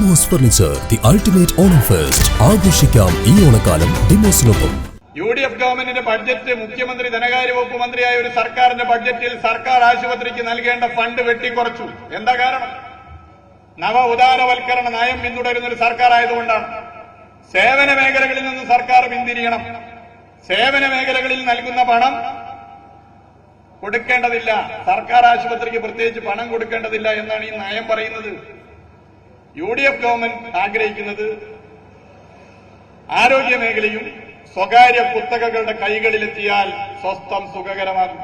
Demos furniture, the ultimate Onam fest. ആഘോഷിക്കാം ഈ ഓണക്കാലം ഡിമോസിനൊപ്പം. UDF ഗവൺമെന്റിന്റെ ബഡ്ജറ്റ്, മുഖ്യമന്ത്രി ധനകാര്യ വകുപ്പ് മന്ത്രിയായ ഒരു സർക്കാരിന്റെ ബഡ്ജറ്റിൽ സർക്കാർ ആശുപത്രിക്ക് നൽകേണ്ട ഫണ്ട് വെട്ടിക്കുറച്ചു. എന്താ കാരണം? നവ ഉദാരവൽക്കരണ നയം പിന്തുടരുന്ന ഒരു സർക്കാർ ആയതുകൊണ്ടാണ്. സേവന മേഖലകളിൽ നിന്ന് സർക്കാർ പിന്തിരിയണം. സേവന മേഖലകളിൽ നൽകുന്ന പണം കൊടുക്കേണ്ടതില്ല, സർക്കാർ ആശുപത്രിക്ക് പ്രത്യേകിച്ച് പണം കൊടുക്കേണ്ടതില്ല എന്നാണ് ഈ നയം പറയുന്നത്. UDF ഗവൺമെന്റ് ആഗ്രഹിക്കുന്നത് ആരോഗ്യ മേഖലയും സ്വകാര്യ കുത്തകകളുടെ കൈകളിലെത്തിയാൽ സ്വസ്ഥം സുഖകരമാകും.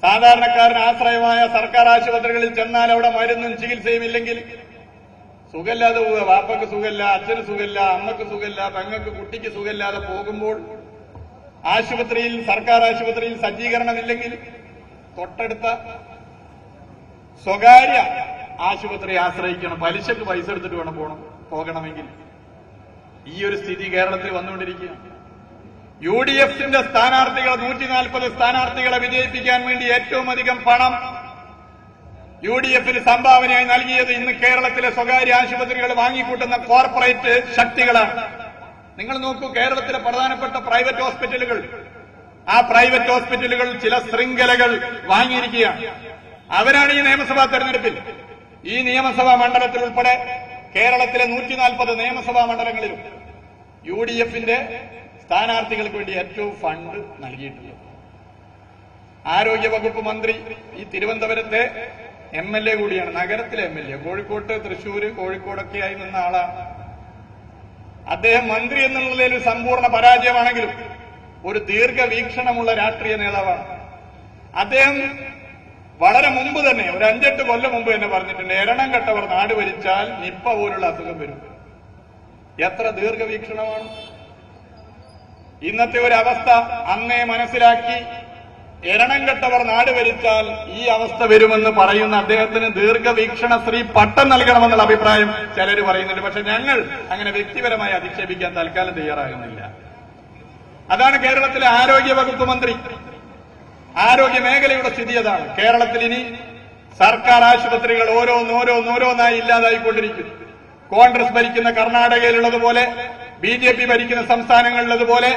സാധാരണക്കാരന് ആശ്രയമായ സർക്കാർ ആശുപത്രികളിൽ ചെന്നാൽ അവിടെ മരുന്നും ചികിത്സയും ഇല്ലെങ്കിൽ സുഖമില്ലാതെ പോവുക. വാപ്പക്ക് സുഖമില്ല, അച്ഛന് സുഖമില്ല, അമ്മക്ക് സുഖമില്ല, പെങ്ങൾക്ക് കുട്ടിക്ക് സുഖമില്ലാതെ പോകുമ്പോൾ ആശുപത്രിയിൽ, സർക്കാർ ആശുപത്രിയിൽ സജ്ജീകരണമില്ലെങ്കിൽ തൊട്ടടുത്ത സ്വകാര്യ ആശുപത്രിയെ ആശ്രയിക്കണം. പലിശക്ക് പൈസ എടുത്തിട്ട് വേണം പോകണമെങ്കിൽ. ഈ ഒരു സ്ഥിതി കേരളത്തിൽ വന്നുകൊണ്ടിരിക്കുകയാണ്. UDFന്റെ സ്ഥാനാർത്ഥികൾ 140 സ്ഥാനാർത്ഥികളെ വിജയിപ്പിക്കാൻ വേണ്ടി ഏറ്റവും അധികം പണം UDFന് സംഭാവനയായി നൽകിയത് ഇന്ന് കേരളത്തിലെ സ്വകാര്യ ആശുപത്രികൾ വാങ്ങിക്കൂട്ടുന്ന കോർപ്പറേറ്റ് ശക്തികളാണ്. നിങ്ങൾ നോക്കൂ, കേരളത്തിലെ പ്രധാനപ്പെട്ട പ്രൈവറ്റ് ഹോസ്പിറ്റലുകൾ, ആ പ്രൈവറ്റ് ഹോസ്പിറ്റലുകൾ ചില ശൃംഖലകൾ വാങ്ങിയിരിക്കുകയാണ്. അവരാണ് ഈ നിയമസഭാ തെരഞ്ഞെടുപ്പിൽ, ഈ നിയമസഭാ മണ്ഡലത്തിൽ ഉൾപ്പെടെ കേരളത്തിലെ 140 നിയമസഭാ മണ്ഡലങ്ങളിലും UDFന്റെ സ്ഥാനാർത്ഥികൾക്ക് വേണ്ടി ഏറ്റവും ഫണ്ട് നൽകിയിട്ടുള്ളത്. ആരോഗ്യവകുപ്പ് മന്ത്രി ഈ തിരുവനന്തപുരത്തെ MLA കൂടിയാണ്, നഗരത്തിലെ MLA. കോഴിക്കോട്ട്, തൃശൂര്, കോഴിക്കോടൊക്കെയായി നിന്ന ആളാണ്. അദ്ദേഹം മന്ത്രി എന്നുള്ളതിൽ ഒരു സമ്പൂർണ്ണ പരാജയമാണെങ്കിലും ഒരു ദീർഘവീക്ഷണമുള്ള രാഷ്ട്രീയ നേതാവാണ്. അദ്ദേഹം വളരെ മുമ്പ് തന്നെ, ഒരു 5-8 കൊല്ലം മുമ്പ് തന്നെ പറഞ്ഞിട്ടുണ്ട്, എരണം കെട്ടവർ നാട് ഭരിച്ചാൽ നിപ്പ പോലുള്ള അസുഖം വരും. എത്ര ദീർഘവീക്ഷണമാണ്! ഇന്നത്തെ ഒരു അവസ്ഥ അന്നേ മനസ്സിലാക്കി എരണം കെട്ടവർ നാട് ഭരിച്ചാൽ ഈ അവസ്ഥ വരുമെന്ന് പറയുന്ന അദ്ദേഹത്തിന് ദീർഘവീക്ഷണ ശ്രീ പട്ടം നൽകണമെന്നുള്ള അഭിപ്രായം ചിലർ പറയുന്നുണ്ട്. പക്ഷെ ഞങ്ങൾ അങ്ങനെ വ്യക്തിപരമായി അധിക്ഷേപിക്കാൻ തൽക്കാലം തയ്യാറാകുന്നില്ല. അതാണ് കേരളത്തിലെ ആരോഗ്യവകുപ്പ് മന്ത്രി. ആരോഗ്യ മേഖലയുടെ സ്ഥിതി അതാണ്. കേരളത്തിൽ ഇനി സർക്കാർ ആശുപത്രികൾ ഓരോന്നോരോന്നായി ഇല്ലാതായിക്കൊണ്ടിരിക്കുന്നു. കോൺഗ്രസ് ഭരിക്കുന്ന കർണാടകയിലുള്ളതുപോലെ, BJP ഭരിക്കുന്ന സംസ്ഥാനങ്ങളിലുള്ളതുപോലെ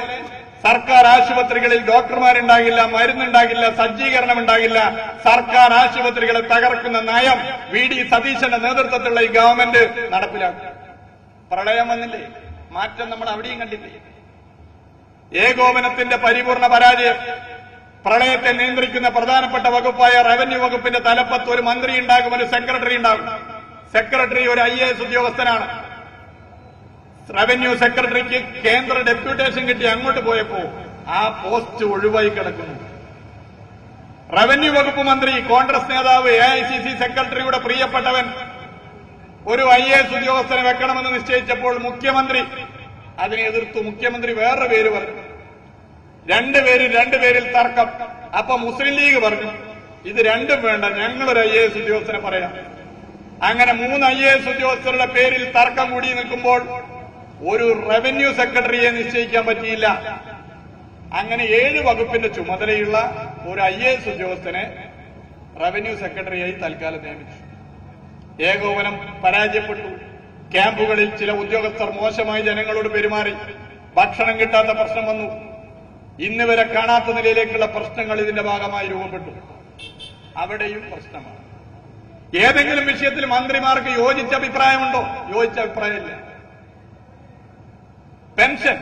സർക്കാർ ആശുപത്രികളിൽ ഡോക്ടർമാരുണ്ടാകില്ല, മരുന്നുണ്ടാകില്ല, സജ്ജീകരണം ഉണ്ടാകില്ല. സർക്കാർ ആശുപത്രികളെ തകർക്കുന്ന നയം VD സതീശന്റെ നേതൃത്വത്തിലുള്ള ഈ ഗവൺമെന്റ് നടപ്പിലാക്കും. പ്രളയം വന്നില്ലേ, മാറ്റം നമ്മൾ അവിടെയും കണ്ടില്ലേ. ഏകോപനത്തിന്റെ പരിപൂർണ പരാജയം. പ്രളയത്തെ നിയന്ത്രിക്കുന്ന പ്രധാനപ്പെട്ട വകുപ്പായ റവന്യൂ വകുപ്പിന്റെ തലപ്പത്ത് ഒരു മന്ത്രി ഉണ്ടാകും, ഒരു സെക്രട്ടറി ഉണ്ടാകും. സെക്രട്ടറി ഒരു IAS ഉദ്യോഗസ്ഥനാണ്. റവന്യൂ സെക്രട്ടറിക്ക് കേന്ദ്ര ഡെപ്യൂട്ടേഷൻ കിട്ടി അങ്ങോട്ട് പോയപ്പോ ആ പോസ്റ്റ് ഒഴിവായി കിടക്കുന്നു. റവന്യൂ വകുപ്പ് മന്ത്രി, കോൺഗ്രസ് നേതാവ്, AICC സെക്രട്ടറിയുടെ പ്രിയപ്പെട്ടവൻ ഒരു IAS ഉദ്യോഗസ്ഥനെ വെക്കണമെന്ന് നിശ്ചയിച്ചപ്പോൾ മുഖ്യമന്ത്രി അതിനെ എതിർത്തു. മുഖ്യമന്ത്രി വേറൊരു പേര് പറഞ്ഞു. രണ്ടുപേരിൽ തർക്കം. അപ്പൊ മുസ്ലിം ലീഗ് പറഞ്ഞു, ഇത് രണ്ടും വേണ്ട, ഞങ്ങളൊരു IAS ഉദ്യോഗസ്ഥനെ പറയാം. അങ്ങനെ 3 IAS ഉദ്യോഗസ്ഥരുടെ പേരിൽ തർക്കം കൂടി നിൽക്കുമ്പോൾ ഒരു റവന്യൂ സെക്രട്ടറിയെ നിശ്ചയിക്കാൻ പറ്റിയില്ല. അങ്ങനെ 7 വകുപ്പിന്റെ ചുമതലയുള്ള ഒരു IAS ഉദ്യോഗസ്ഥനെ റവന്യൂ സെക്രട്ടറിയായി തൽക്കാലം നിയമിച്ചു. ഏകോപനം പരാജയപ്പെട്ടു. ക്യാമ്പുകളിൽ ചില ഉദ്യോഗസ്ഥർ മോശമായി ജനങ്ങളോട് പെരുമാറി. ഭക്ഷണം കിട്ടാത്ത പ്രശ്നം വന്നു. ഇന്ന് വരെ കാണാത്ത നിലയിലേക്കുള്ള പ്രശ്നങ്ങൾ ഇതിന്റെ ഭാഗമായി രൂപപ്പെട്ടു. അവിടെയും പ്രശ്നമാണ്. ഏതെങ്കിലും വിഷയത്തിൽ മന്ത്രിമാർക്ക് യോജിച്ച അഭിപ്രായമുണ്ടോ? യോജിച്ച അഭിപ്രായമില്ല. പെൻഷൻ,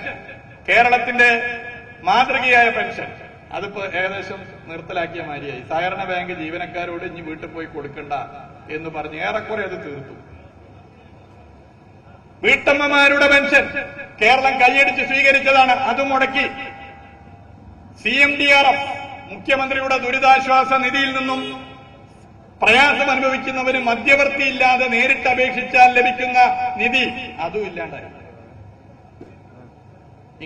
കേരളത്തിന്റെ മാതൃകയായ പെൻഷൻ, അതിപ്പോ ഏകദേശം നിർത്തലാക്കിയ മാതിരിയായി. സഹകരണ ബാങ്ക് ജീവനക്കാരോട് ഇനി വീട്ടിൽ പോയി കൊടുക്കണ്ട എന്ന് പറഞ്ഞ് ഏറെക്കുറെ അത് തീർത്തു. വീട്ടമ്മമാരുടെ പെൻഷൻ കേരളം കൈയടിച്ച് സ്വീകരിച്ചതാണ്, അതും മുടക്കി. CMDRF, മുഖ്യമന്ത്രിയുടെ ദുരിതാശ്വാസ നിധിയിൽ നിന്നും പ്രയാസം അനുഭവിക്കുന്നവന് മധ്യവർത്തിയില്ലാതെ നേരിട്ട് അപേക്ഷിച്ചാൽ ലഭിക്കുന്ന നിധി, അതും ഇല്ലാണ്ടായി.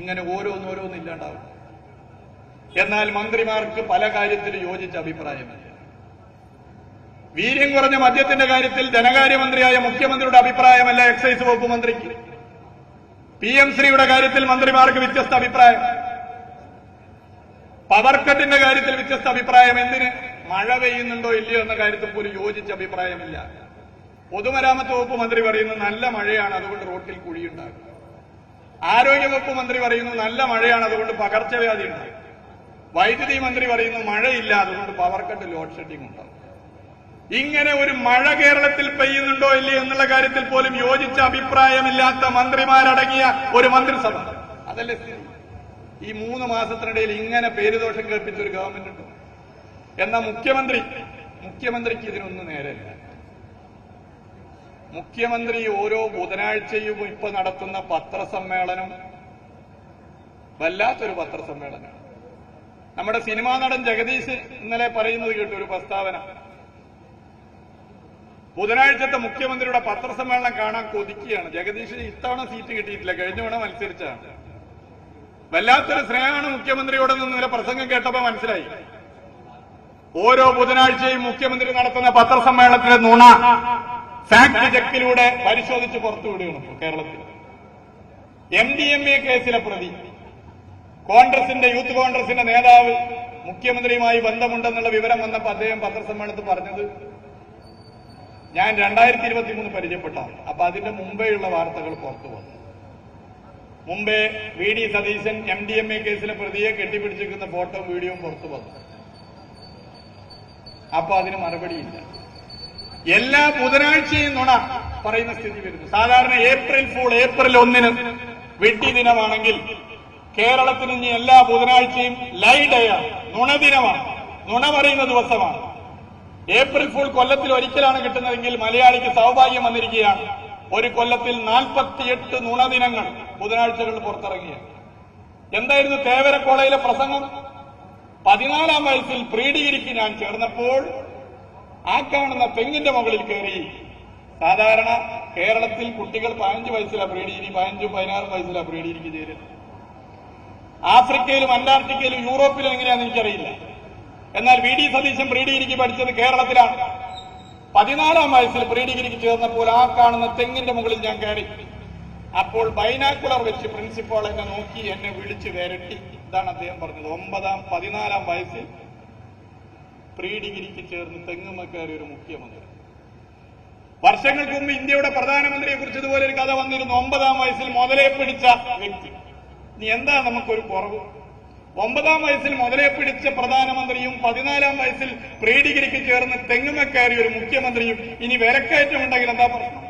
ഇങ്ങനെ ഓരോന്നില്ലാണ്ടാവും. എന്നാൽ മന്ത്രിമാർക്ക് പല കാര്യത്തിലും യോജിച്ച അഭിപ്രായമില്ല. വീര്യം കുറഞ്ഞ മദ്യത്തിന്റെ കാര്യത്തിൽ ധനകാര്യമന്ത്രിയായ മുഖ്യമന്ത്രിയുടെ അഭിപ്രായമല്ല എക്സൈസ് വകുപ്പ് മന്ത്രിക്ക്. PM-ശ്രീയുടെ കാര്യത്തിൽ മന്ത്രിമാർക്ക് വ്യത്യസ്ത അഭിപ്രായം. പവർ കട്ടിന്റെ കാര്യത്തിൽ വ്യത്യസ്ത അഭിപ്രായം. എന്തിന്? മഴ പെയ്യുന്നുണ്ടോ ഇല്ലയോ എന്ന കാര്യത്തിൽ പോലും യോജിച്ച അഭിപ്രായമില്ല. പൊതുമരാമത്ത് വകുപ്പ് മന്ത്രി പറയുന്നു നല്ല മഴയാണ് അതുകൊണ്ട് റോട്ടിൽ കുഴിയുണ്ടാകും. ആരോഗ്യവകുപ്പ് മന്ത്രി പറയുന്നു നല്ല മഴയാണ് അതുകൊണ്ട് പകർച്ചവ്യാധി ഉണ്ടാകും. വൈദ്യുതി മന്ത്രി പറയുന്നു മഴയില്ല അതുകൊണ്ട് പവർ കട്ട് ലോഡ് ഷെഡിംഗ് ഉണ്ടാകും. ഇങ്ങനെ ഒരു മഴ കേരളത്തിൽ പെയ്യുന്നുണ്ടോ ഇല്ലേ എന്നുള്ള കാര്യത്തിൽ പോലും യോജിച്ച അഭിപ്രായമില്ലാത്ത മന്ത്രിമാരടങ്ങിയ ഒരു മന്ത്രിസഭ. അതല്ലേ സ്ഥിതി? ഈ 3 മാസത്തിനിടയിൽ ഇങ്ങനെ പേരുദോഷം കേൾപ്പിച്ച ഒരു ഗവൺമെന്റ് ഉണ്ടോ? എന്നാ മുഖ്യമന്ത്രിക്ക് ഇതിനൊന്നും നേരെയില്ല. മുഖ്യമന്ത്രി ഓരോ ബുധനാഴ്ചയും ഇപ്പൊ നടത്തുന്ന പത്രസമ്മേളനം വല്ലാത്തൊരു പത്രസമ്മേളനം. നമ്മുടെ സിനിമാ നടൻ ജഗദീഷ് ഇന്നലെ പറയുന്നത് കേട്ടു, ഒരു പ്രസ്താവന. ബുധനാഴ്ചത്തെ മുഖ്യമന്ത്രിയുടെ പത്രസമ്മേളനം കാണാൻ കൊതിക്കുകയാണ്. ജഗദീഷ് ഇത്തവണ സീറ്റ് കിട്ടിയിട്ടില്ല, കഴിഞ്ഞ തവണ മത്സരിച്ചാണ്. വല്ലാത്തൊരു സ്നേഹമാണ് മുഖ്യമന്ത്രിയോടെന്ന് ഇന്നലെ പ്രസംഗം കേട്ടപ്പോ മനസ്സിലായി. ഓരോ ബുധനാഴ്ചയും മുഖ്യമന്ത്രി നടത്തുന്ന പത്രസമ്മേളനത്തിലെ നുണ ഫാക്ട് ചെക്കിലൂടെ പരിശോധിച്ച് പുറത്തുവിടുകയാണ് കേരളത്തിൽ. MDMA കേസിലെ പ്രതി, യൂത്ത് കോൺഗ്രസിന്റെ നേതാവ് മുഖ്യമന്ത്രിയുമായി ബന്ധമുണ്ടെന്നുള്ള വിവരം വന്നപ്പോൾ അദ്ദേഹം പത്രസമ്മേളനത്തിൽ പറഞ്ഞത് ഞാൻ 2023 പരിചയപ്പെട്ടാണ്. അപ്പൊ അതിന്റെ മുമ്പേയുള്ള വാർത്തകൾ പുറത്തു വന്നു. മുമ്പേ VD സതീശൻ MDMA കേസിലെ പ്രതിയെ കെട്ടിപ്പിടിച്ചിരിക്കുന്ന ഫോട്ടോ വീഡിയോയും പുറത്തു വന്നു. അപ്പൊ അതിന് മറുപടിയില്ല. എല്ലാ ബുധനാഴ്ചയും നുണ പറയുന്ന സ്ഥിതി വരുന്നു. സാധാരണ ഏപ്രിൽ 1 വെട്ടി ദിനമാണെങ്കിൽ കേരളത്തിന് ഇനി എല്ലാ ബുധനാഴ്ചയും ലൈ ഡേയാണ്, നുണദിനമാണ്, നുണ പറയുന്ന ദിവസമാണ്. ഏപ്രിൽ ഫുൾ കൊല്ലത്തിൽ ഒരിക്കലാണ് കിട്ടുന്നതെങ്കിൽ മലയാളിക്ക് സൗഭാഗ്യം വന്നിരിക്കുകയാണ്. ഒരു കൊല്ലത്തിൽ 48 നുണദിനങ്ങൾ ബുധനാഴ്ചകൾ പുറത്തിറങ്ങിയാണ്. എന്തായിരുന്നു തേവര കോളേജിലെ പ്രസംഗം? 14ാം വയസ്സിൽ പ്രീ ഡിഗ്രിക്ക് ഞാൻ ചേർന്നപ്പോൾ ആ കാണുന്ന തെങ്ങിന്റെ മുകളിൽ കയറി. സാധാരണ കേരളത്തിൽ കുട്ടികൾ 15 വയസ്സിലാണ് പ്രീ ഡിഗ്രി, 15-16 വയസ്സിലാണ് പ്രീ ഡിഗ്രിക്ക് ചേരുന്നത്. ആഫ്രിക്കയിലും അന്റാർട്ടിക്കയിലും യൂറോപ്പിലും എങ്ങനെയാണെന്ന് എനിക്കറിയില്ല. എന്നാൽ VD സതീശൻ പ്രീ ഡിഗ്രിക്ക് പഠിച്ചത് കേരളത്തിലാണ്. 14ാം വയസ്സിൽ പ്രീ ഡിഗ്രിക്ക് ചേർന്നപ്പോൾ ആ കാണുന്ന തെങ്ങിന്റെ മുകളിൽ ഞാൻ കയറി. അപ്പോൾ ബൈനാക്കുലർ വെച്ച് പ്രിൻസിപ്പാൾ എന്നെ നോക്കി, എന്നെ വിളിച്ച് വരട്ടി. ഇതാണ് അദ്ദേഹം പറഞ്ഞത്. 14ാം വയസ്സിൽ പ്രീ ഡിഗ്രിക്ക് ചേർന്ന് തെങ്ങുമ്മ കയറിയ ഒരു മുഖ്യമന്ത്രി. വർഷങ്ങൾക്ക് മുമ്പ് ഇന്ത്യയുടെ പ്രധാനമന്ത്രിയെ കുറിച്ച് ഇതുപോലെ ഒരു കഥ വന്നിരുന്നു. 9ാം വയസ്സിൽ മുതലേ പിടിച്ച വ്യക്തി. ഇനി എന്താ നമുക്കൊരു കുറവ്? 9ാം വയസ്സിൽ മുതലേ പിടിച്ച പ്രധാനമന്ത്രിയും 14ാം വയസ്സിൽ പ്രീ ഡിഗ്രിക്ക് ചേർന്ന് തെങ്ങുമ്മ കയറിയ ഒരു മുഖ്യമന്ത്രിയും ഇനി വിലക്കയറ്റമുണ്ടെങ്കിൽ എന്താ പ്രശ്നം?